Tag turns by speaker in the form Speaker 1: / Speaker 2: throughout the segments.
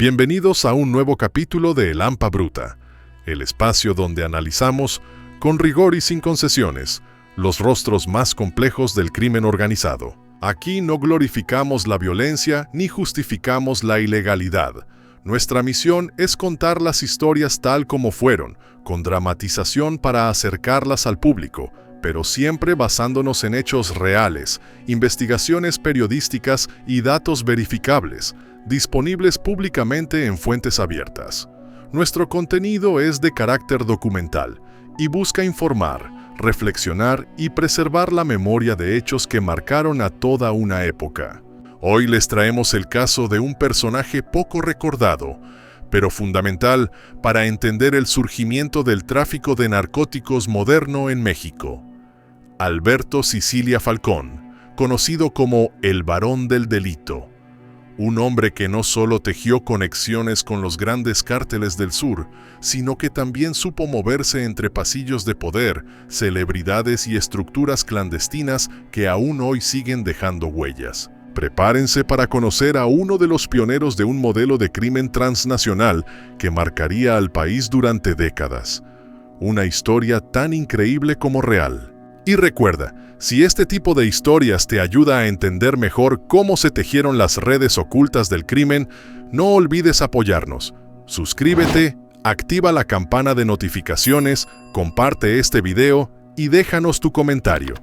Speaker 1: Bienvenidos a un nuevo capítulo de El Hampa Bruta, el espacio donde analizamos, con rigor y sin concesiones, los rostros más complejos del crimen organizado. Aquí no glorificamos la violencia ni justificamos la ilegalidad. Nuestra misión es contar las historias tal como fueron, con dramatización para acercarlas al público, pero siempre basándonos en hechos reales, investigaciones periodísticas y datos verificables, disponibles públicamente en fuentes abiertas. Nuestro contenido es de carácter documental y busca informar, reflexionar y preservar la memoria de hechos que marcaron a toda una época. Hoy les traemos el caso de un personaje poco recordado, pero fundamental para entender el surgimiento del tráfico de narcóticos moderno en México. Alberto Sicilia Falcón, conocido como el Barón del Delito. Un hombre que no solo tejió conexiones con los grandes cárteles del sur, sino que también supo moverse entre pasillos de poder, celebridades y estructuras clandestinas que aún hoy siguen dejando huellas. Prepárense para conocer a uno de los pioneros de un modelo de crimen transnacional que marcaría al país durante décadas. Una historia tan increíble como real. Y recuerda, si este tipo de historias te ayuda a entender mejor cómo se tejieron las redes ocultas del crimen, no olvides apoyarnos. Suscríbete, activa la campana de notificaciones, comparte este video y déjanos tu comentario.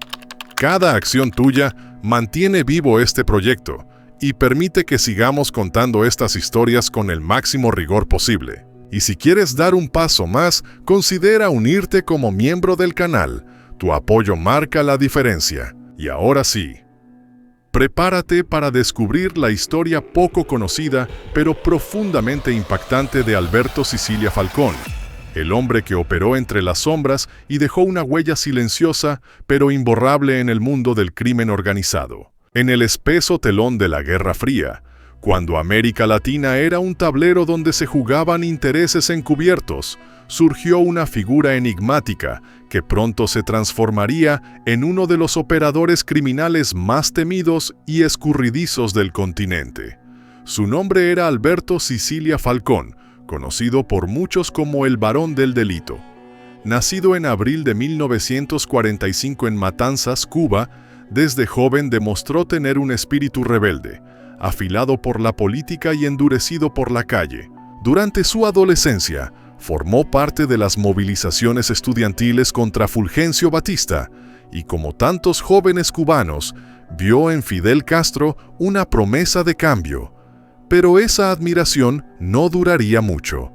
Speaker 1: Cada acción tuya mantiene vivo este proyecto y permite que sigamos contando estas historias con el máximo rigor posible. Y si quieres dar un paso más, considera unirte como miembro del canal. Tu apoyo marca la diferencia. Y ahora sí, prepárate para descubrir la historia poco conocida, pero profundamente impactante de Alberto Sicilia Falcón, el hombre que operó entre las sombras y dejó una huella silenciosa, pero imborrable en el mundo del crimen organizado. En el espeso telón de la Guerra Fría, cuando América Latina era un tablero donde se jugaban intereses encubiertos, surgió una figura enigmática que pronto se transformaría en uno de los operadores criminales más temidos y escurridizos del continente. Su nombre era Alberto Sicilia Falcón, conocido por muchos como el Barón del Delito. Nacido en abril de 1945 en Matanzas, Cuba, desde joven demostró tener un espíritu rebelde, afilado por la política y endurecido por la calle. Durante su adolescencia, formó parte de las movilizaciones estudiantiles contra Fulgencio Batista y, como tantos jóvenes cubanos, vio en Fidel Castro una promesa de cambio. Pero esa admiración no duraría mucho.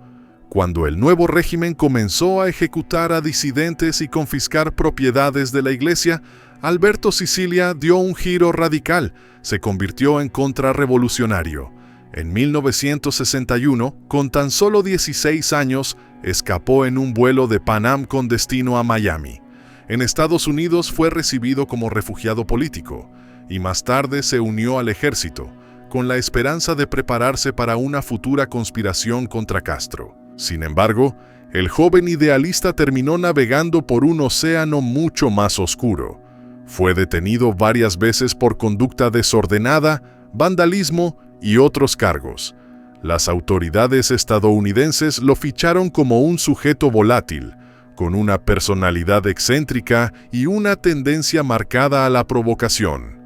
Speaker 1: Cuando el nuevo régimen comenzó a ejecutar a disidentes y confiscar propiedades de la iglesia, Alberto Sicilia dio un giro radical, se convirtió en contrarrevolucionario. En 1961, con tan solo 16 años, escapó en un vuelo de Pan Am con destino a Miami. En Estados Unidos fue recibido como refugiado político y más tarde se unió al ejército, con la esperanza de prepararse para una futura conspiración contra Castro. Sin embargo, el joven idealista terminó navegando por un océano mucho más oscuro. Fue detenido varias veces por conducta desordenada, vandalismo y otros cargos. Las autoridades estadounidenses lo ficharon como un sujeto volátil, con una personalidad excéntrica y una tendencia marcada a la provocación.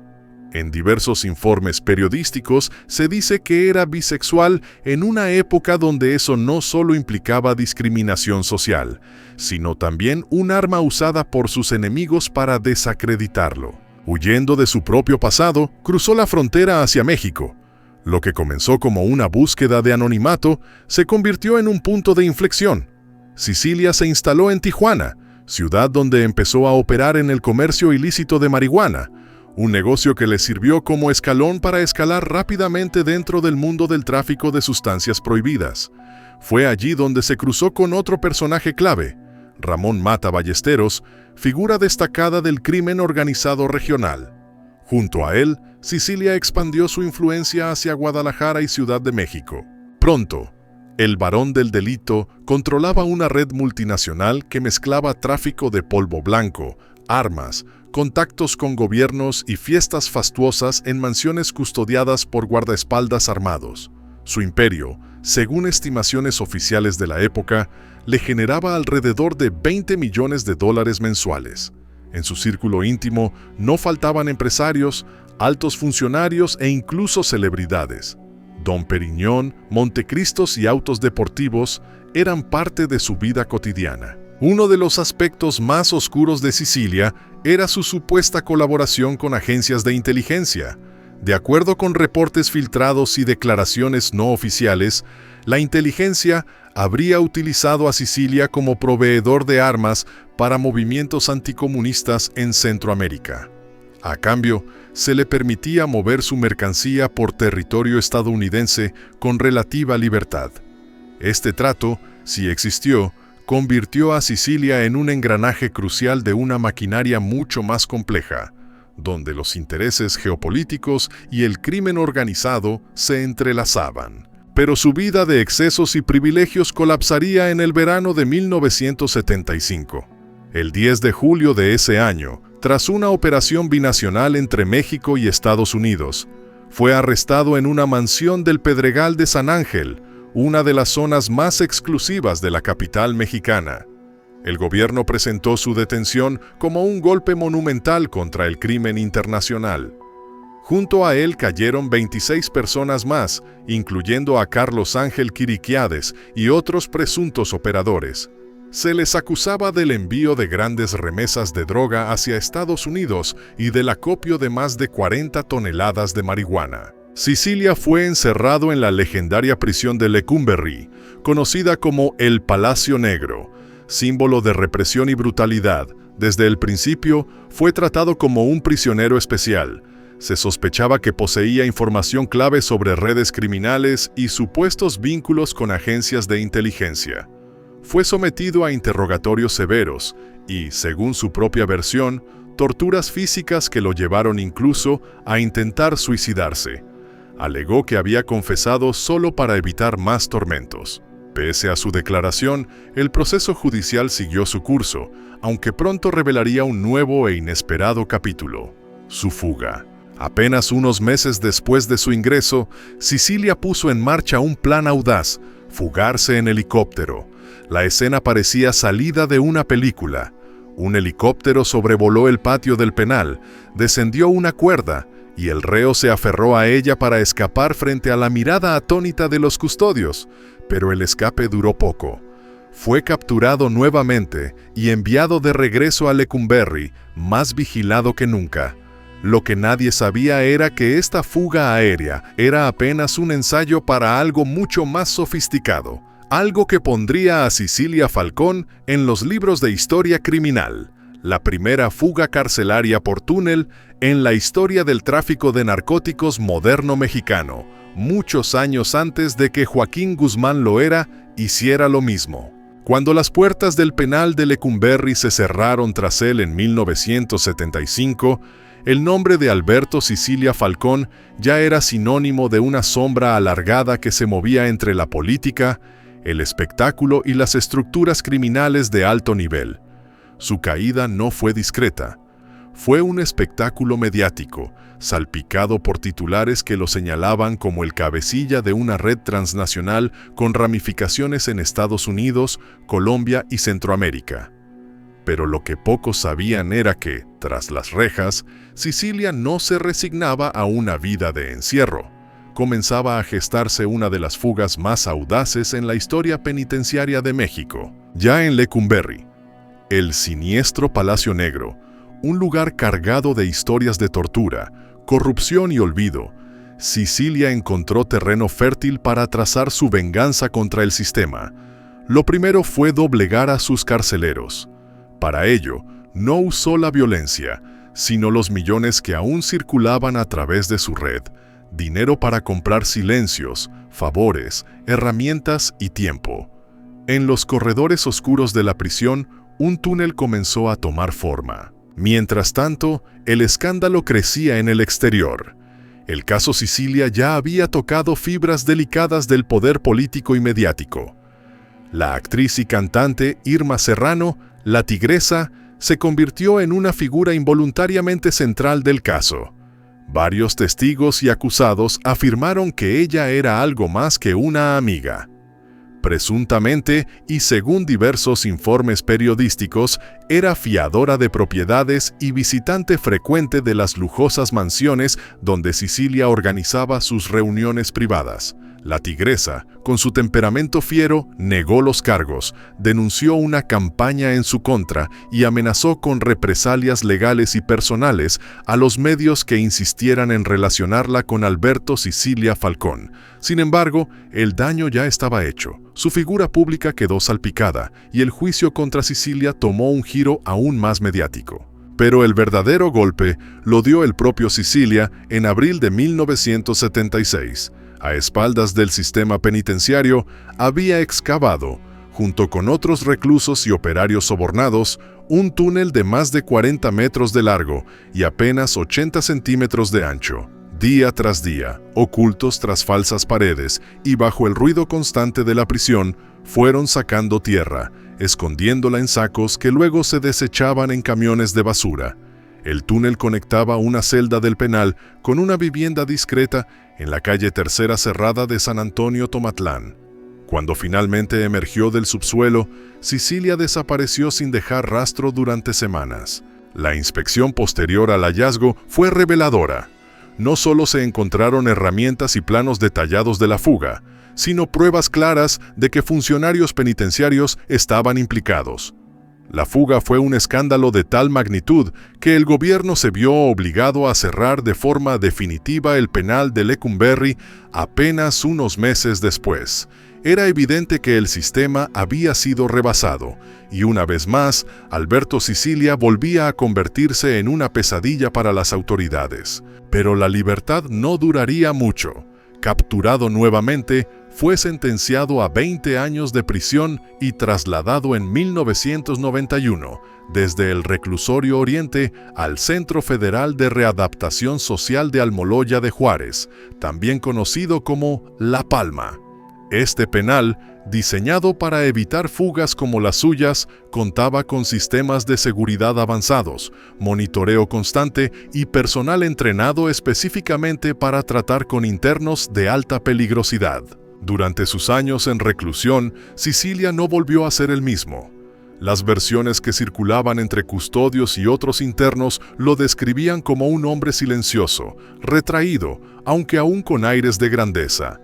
Speaker 1: En diversos informes periodísticos se dice que era bisexual en una época donde eso no solo implicaba discriminación social, sino también un arma usada por sus enemigos para desacreditarlo. Huyendo de su propio pasado, cruzó la frontera hacia México. Lo que comenzó como una búsqueda de anonimato se convirtió en un punto de inflexión. Sicilia se instaló en Tijuana, ciudad donde empezó a operar en el comercio ilícito de marihuana, un negocio que le sirvió como escalón para escalar rápidamente dentro del mundo del tráfico de sustancias prohibidas. Fue allí donde se cruzó con otro personaje clave, Ramón Mata Ballesteros, figura destacada del crimen organizado regional. Junto a él, Sicilia expandió su influencia hacia Guadalajara y Ciudad de México. Pronto, el Barón del Delito controlaba una red multinacional que mezclaba tráfico de polvo blanco, armas, contactos con gobiernos y fiestas fastuosas en mansiones custodiadas por guardaespaldas armados. Su imperio, según estimaciones oficiales de la época, le generaba alrededor de $20 millones mensuales. En su círculo íntimo no faltaban empresarios, altos funcionarios e incluso celebridades. Dom Periñón, Montecristos y autos deportivos eran parte de su vida cotidiana. Uno de los aspectos más oscuros de Sicilia era su supuesta colaboración con agencias de inteligencia. De acuerdo con reportes filtrados y declaraciones no oficiales, la inteligencia habría utilizado a Sicilia como proveedor de armas para movimientos anticomunistas en Centroamérica. A cambio, se le permitía mover su mercancía por territorio estadounidense con relativa libertad. Este trato, si existió, convirtió a Sicilia en un engranaje crucial de una maquinaria mucho más compleja, donde los intereses geopolíticos y el crimen organizado se entrelazaban. Pero su vida de excesos y privilegios colapsaría en el verano de 1975. El 10 de julio de ese año, tras una operación binacional entre México y Estados Unidos, fue arrestado en una mansión del Pedregal de San Ángel, una de las zonas más exclusivas de la capital mexicana. El gobierno presentó su detención como un golpe monumental contra el crimen internacional. Junto a él cayeron 26 personas más, incluyendo a Carlos Ángel Quiriquiades y otros presuntos operadores. Se les acusaba del envío de grandes remesas de droga hacia Estados Unidos y del acopio de más de 40 toneladas de marihuana. Sicilia fue encerrado en la legendaria prisión de Lecumberri, conocida como el Palacio Negro, símbolo de represión y brutalidad. Desde el principio fue tratado como un prisionero especial. Se sospechaba que poseía información clave sobre redes criminales y supuestos vínculos con agencias de inteligencia. Fue sometido a interrogatorios severos y, según su propia versión, torturas físicas que lo llevaron incluso a intentar suicidarse. Alegó que había confesado solo para evitar más tormentos. Pese a su declaración, el proceso judicial siguió su curso, aunque pronto revelaría un nuevo e inesperado capítulo: su fuga. Apenas unos meses después de su ingreso, Sicilia puso en marcha un plan audaz: fugarse en helicóptero. La escena parecía salida de una película. Un helicóptero sobrevoló el patio del penal, descendió una cuerda, y el reo se aferró a ella para escapar frente a la mirada atónita de los custodios, pero el escape duró poco. Fue capturado nuevamente y enviado de regreso a Lecumberri, más vigilado que nunca. Lo que nadie sabía era que esta fuga aérea era apenas un ensayo para algo mucho más sofisticado, algo que pondría a Sicilia Falcón en los libros de historia criminal: la primera fuga carcelaria por túnel en la historia del tráfico de narcóticos moderno mexicano, muchos años antes de que Joaquín Guzmán Loera hiciera lo mismo. Cuando las puertas del penal de Lecumberri se cerraron tras él en 1975, el nombre de Alberto Sicilia Falcón ya era sinónimo de una sombra alargada que se movía entre la política, el espectáculo y las estructuras criminales de alto nivel. Su caída no fue discreta. Fue un espectáculo mediático, salpicado por titulares que lo señalaban como el cabecilla de una red transnacional con ramificaciones en Estados Unidos, Colombia y Centroamérica. Pero lo que pocos sabían era que, tras las rejas, Sicilia no se resignaba a una vida de encierro. Comenzaba a gestarse una de las fugas más audaces en la historia penitenciaria de México. Ya en Lecumberri, el siniestro Palacio Negro, un lugar cargado de historias de tortura, corrupción y olvido, Sicilia encontró terreno fértil para trazar su venganza contra el sistema. Lo primero fue doblegar a sus carceleros. Para ello, no usó la violencia, sino los millones que aún circulaban a través de su red: dinero para comprar silencios, favores, herramientas y tiempo. En los corredores oscuros de la prisión, un túnel comenzó a tomar forma. Mientras tanto, el escándalo crecía en el exterior. El caso Sicilia ya había tocado fibras delicadas del poder político y mediático. La actriz y cantante Irma Serrano, la Tigresa, se convirtió en una figura involuntariamente central del caso. Varios testigos y acusados afirmaron que ella era algo más que una amiga. Presuntamente, y según diversos informes periodísticos, era fiadora de propiedades y visitante frecuente de las lujosas mansiones donde Sicilia organizaba sus reuniones privadas. La tigresa, con su temperamento fiero, negó los cargos, denunció una campaña en su contra y amenazó con represalias legales y personales a los medios que insistieran en relacionarla con Alberto Sicilia Falcón. Sin embargo, el daño ya estaba hecho. Su figura pública quedó salpicada y el juicio contra Sicilia tomó un giro aún más mediático. Pero el verdadero golpe lo dio el propio Sicilia en abril de 1976. A espaldas del sistema penitenciario, había excavado, junto con otros reclusos y operarios sobornados, un túnel de más de 40 metros de largo y apenas 80 centímetros de ancho. Día tras día, ocultos tras falsas paredes y bajo el ruido constante de la prisión, fueron sacando tierra, escondiéndola en sacos que luego se desechaban en camiones de basura. El túnel conectaba una celda del penal con una vivienda discreta en la calle Tercera Cerrada de San Antonio Tomatlán. Cuando finalmente emergió del subsuelo, Sicilia desapareció sin dejar rastro durante semanas. La inspección posterior al hallazgo fue reveladora. No solo se encontraron herramientas y planos detallados de la fuga, sino pruebas claras de que funcionarios penitenciarios estaban implicados. La fuga fue un escándalo de tal magnitud que el gobierno se vio obligado a cerrar de forma definitiva el penal de Lecumberri apenas unos meses después. Era evidente que el sistema había sido rebasado, y una vez más, Alberto Sicilia volvía a convertirse en una pesadilla para las autoridades. Pero la libertad no duraría mucho. Capturado nuevamente, fue sentenciado a 20 años de prisión y trasladado en 1991 desde el Reclusorio Oriente al Centro Federal de Readaptación Social de Almoloya de Juárez, también conocido como La Palma. Este penal, diseñado para evitar fugas como las suyas, contaba con sistemas de seguridad avanzados, monitoreo constante y personal entrenado específicamente para tratar con internos de alta peligrosidad. Durante sus años en reclusión, Sicilia no volvió a ser el mismo. Las versiones que circulaban entre custodios y otros internos lo describían como un hombre silencioso, retraído, aunque aún con aires de grandeza.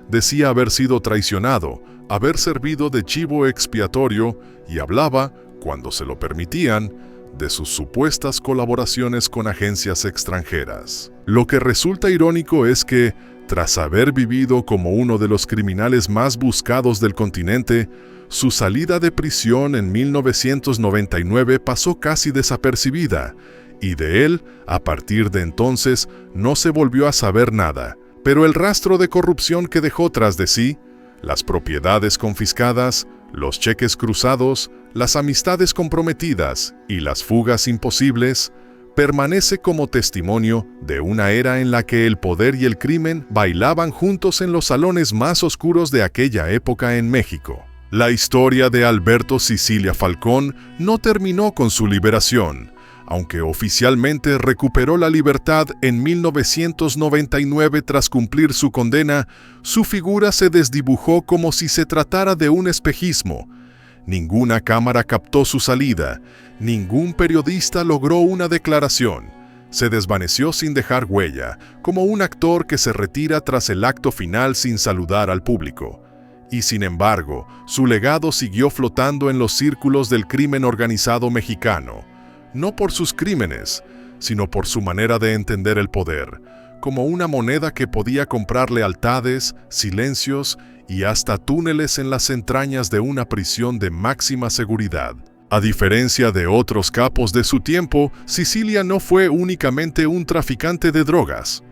Speaker 1: Decía haber sido traicionado, haber servido de chivo expiatorio y hablaba, cuando se lo permitían, de sus supuestas colaboraciones con agencias extranjeras. Lo que resulta irónico es que, tras haber vivido como uno de los criminales más buscados del continente, su salida de prisión en 1999 pasó casi desapercibida, y de él, a partir de entonces, no se volvió a saber nada. Pero el rastro de corrupción que dejó tras de sí, las propiedades confiscadas, los cheques cruzados, las amistades comprometidas y las fugas imposibles, permanece como testimonio de una era en la que el poder y el crimen bailaban juntos en los salones más oscuros de aquella época en México. La historia de Alberto Sicilia Falcón no terminó con su liberación. Aunque oficialmente recuperó la libertad en 1999 tras cumplir su condena, su figura se desdibujó como si se tratara de un espejismo. Ninguna cámara captó su salida, ningún periodista logró una declaración. Se desvaneció sin dejar huella, como un actor que se retira tras el acto final sin saludar al público. Y sin embargo, su legado siguió flotando en los círculos del crimen organizado mexicano. No por sus crímenes, sino por su manera de entender el poder, como una moneda que podía comprar lealtades, silencios y hasta túneles en las entrañas de una prisión de máxima seguridad. A diferencia de otros capos de su tiempo, Sicilia no fue únicamente un traficante de drogas.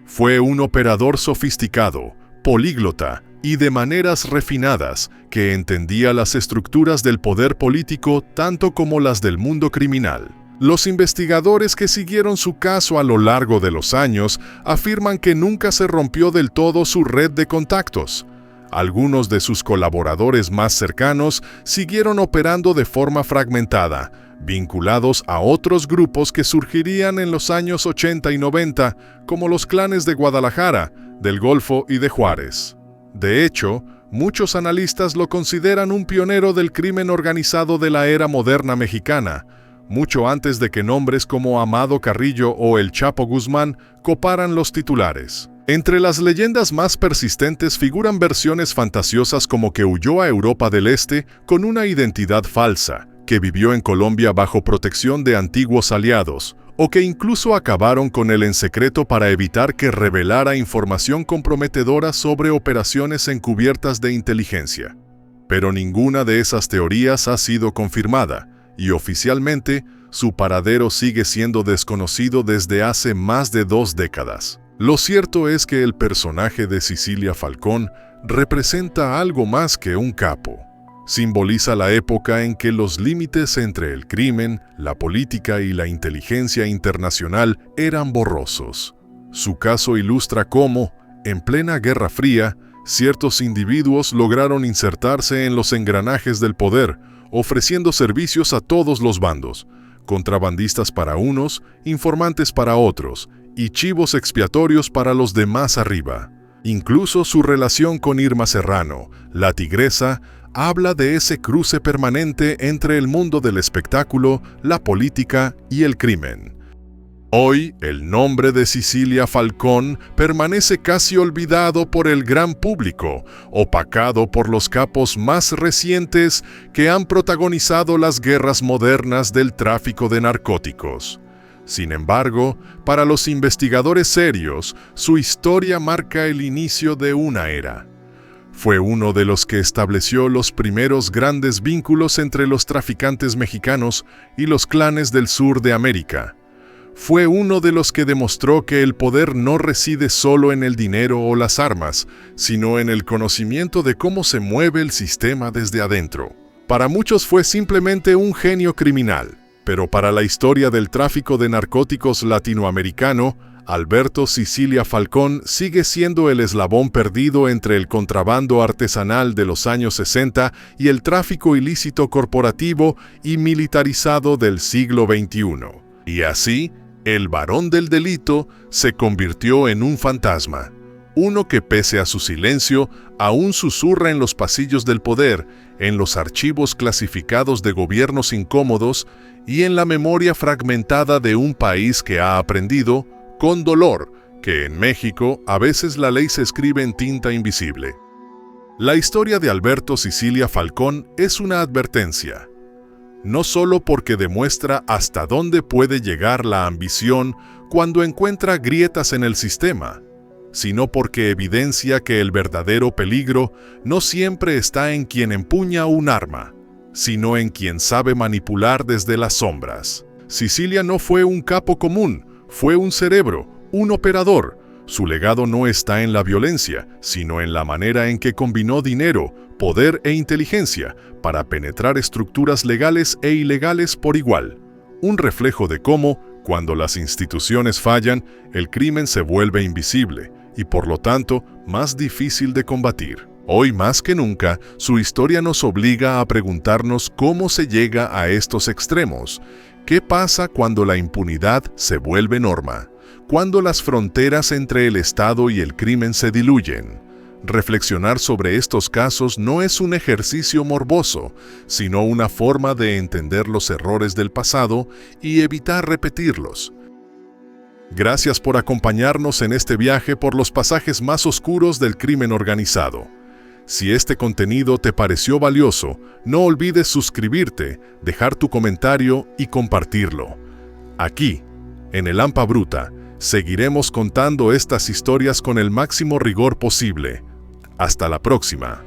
Speaker 1: Fue un operador sofisticado, políglota y de maneras refinadas, que entendía las estructuras del poder político tanto como las del mundo criminal. Los investigadores que siguieron su caso a lo largo de los años afirman que nunca se rompió del todo su red de contactos. Algunos de sus colaboradores más cercanos siguieron operando de forma fragmentada, vinculados a otros grupos que surgirían en los años 80 y 90, como los clanes de Guadalajara, del Golfo y de Juárez. De hecho, muchos analistas lo consideran un pionero del crimen organizado de la era moderna mexicana, mucho antes de que nombres como Amado Carrillo o El Chapo Guzmán coparan los titulares. Entre las leyendas más persistentes figuran versiones fantasiosas como que huyó a Europa del Este con una identidad falsa, que vivió en Colombia bajo protección de antiguos aliados, o que incluso acabaron con él en secreto para evitar que revelara información comprometedora sobre operaciones encubiertas de inteligencia. Pero ninguna de esas teorías ha sido confirmada, y oficialmente su paradero sigue siendo desconocido desde hace más de 2 décadas. Lo cierto es que el personaje de Cecilia Falcón representa algo más que un capo. Simboliza la época en que los límites entre el crimen, la política y la inteligencia internacional eran borrosos. Su caso ilustra cómo, en plena Guerra Fría, ciertos individuos lograron insertarse en los engranajes del poder, ofreciendo servicios a todos los bandos, contrabandistas para unos, informantes para otros, y chivos expiatorios para los demás arriba. Incluso su relación con Irma Serrano, la tigresa, habla de ese cruce permanente entre el mundo del espectáculo, la política y el crimen. Hoy, el nombre de Cecilia Falcón permanece casi olvidado por el gran público, opacado por los capos más recientes que han protagonizado las guerras modernas del tráfico de narcóticos. Sin embargo, para los investigadores serios, su historia marca el inicio de una era. Fue uno de los que estableció los primeros grandes vínculos entre los traficantes mexicanos y los clanes del sur de América. Fue uno de los que demostró que el poder no reside solo en el dinero o las armas, sino en el conocimiento de cómo se mueve el sistema desde adentro. Para muchos fue simplemente un genio criminal, pero para la historia del tráfico de narcóticos latinoamericano, Alberto Cecilia Falcón sigue siendo el eslabón perdido entre el contrabando artesanal de los años 60 y el tráfico ilícito corporativo y militarizado del siglo XXI. Y así, el varón del delito se convirtió en un fantasma, uno que pese a su silencio, aún susurra en los pasillos del poder, en los archivos clasificados de gobiernos incómodos y en la memoria fragmentada de un país que ha aprendido, con dolor, que en México a veces la ley se escribe en tinta invisible. La historia de Alberto Cecilia Falcón es una advertencia, no solo porque demuestra hasta dónde puede llegar la ambición cuando encuentra grietas en el sistema, sino porque evidencia que el verdadero peligro no siempre está en quien empuña un arma, sino en quien sabe manipular desde las sombras. Cecilia no fue un capo común, fue un cerebro, un operador. Su legado no está en la violencia, sino en la manera en que combinó dinero, poder e inteligencia para penetrar estructuras legales e ilegales por igual. Un reflejo de cómo, cuando las instituciones fallan, el crimen se vuelve invisible y por lo tanto más difícil de combatir. Hoy más que nunca, su historia nos obliga a preguntarnos cómo se llega a estos extremos. ¿Qué pasa cuando la impunidad se vuelve norma? Cuando las fronteras entre el Estado y el crimen se diluyen. Reflexionar sobre estos casos no es un ejercicio morboso, sino una forma de entender los errores del pasado y evitar repetirlos. Gracias por acompañarnos en este viaje por los pasajes más oscuros del crimen organizado. Si este contenido te pareció valioso, no olvides suscribirte, dejar tu comentario y compartirlo. Aquí, en El Hampa Bruta, seguiremos contando estas historias con el máximo rigor posible. Hasta la próxima.